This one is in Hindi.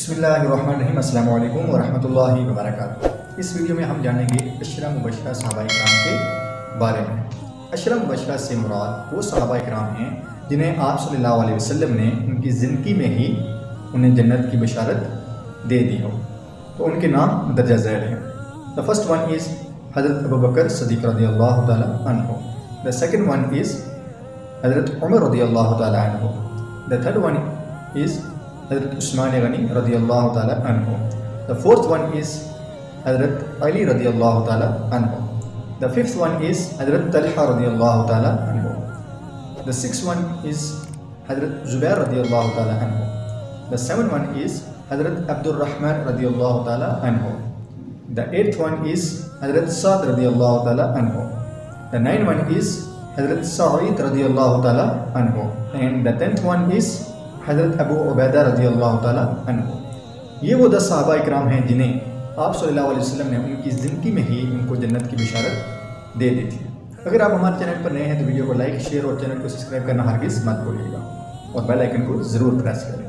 बिस्मिल्लाहिर्रहमानिर्रहीम अस्सलाम वालेकुम वरहमतुल्लाहि वबरकातुहू। इस वीडियो में हम जानेंगे अशरा मुबशरा सहाबा-ए-किराम के बारे में। अशरा मुबशरा से मुराद वो सहाबा-ए-किराम हैं जिन्हें आप सल्लल्लाहु अलैहि वसल्लम ने उनकी ज़िंदगी में ही उन्हें जन्नत की बशारत दे दी हो, तो उनके नाम दर्जा झैल हैं। द फर्स्ट वन इज़ हज़रत अबू बकर सदीक़ रज़ियल्लाहु तआला अन्हु। द सेकंड वन इज़ हज़रत उमर रज़ियल्लाहु तआला अन्हु। द थर्ड वन इज़ हज़रत उस्मान गनी रज़ियल्लाहु तआला अन्हु। द फोर्थ वन इज़ हज़रत अली रज़ियल्लाहु तआला अन्हु। द फिफ्थ वन इज़ हज़रत तलहा रज़ियल्लाहु तआला अन्हु। द सिक्स्थ वन इज़ हज़रत ज़ुबैर रज़ियल्लाहु तआला अन्हु। द सेवन वन इज़ हज़रत अब्दुर्रहमान रज़ियल्लाहु तआला अन्हु। द एट्थ वन इज़ हज़रत साद रज़ियल्लाहु तआला अन्हु। द नाइन वन इज़ हज़रत सईद रज़ियल्लाहु तआला अन्हु। And the tenth one is हज़रत अबू उबैदा रज़ियल्लाहु तआला अन्हु। ये वो 10 सहाबा-ए-किराम हैं जिन्हें आप सल्लल्लाहु अलैहि वसल्लम ने उनकी ज़िंदगी में ही उनको जन्नत की बशारत दे दी थी। अगर आप हमारे चैनल पर नए हैं तो वीडियो को लाइक, शेयर और चैनल को सब्सक्राइब करना हरगिज़ मत भूलिएगा और बेल आइकन को ज़रूर प्रेस करें।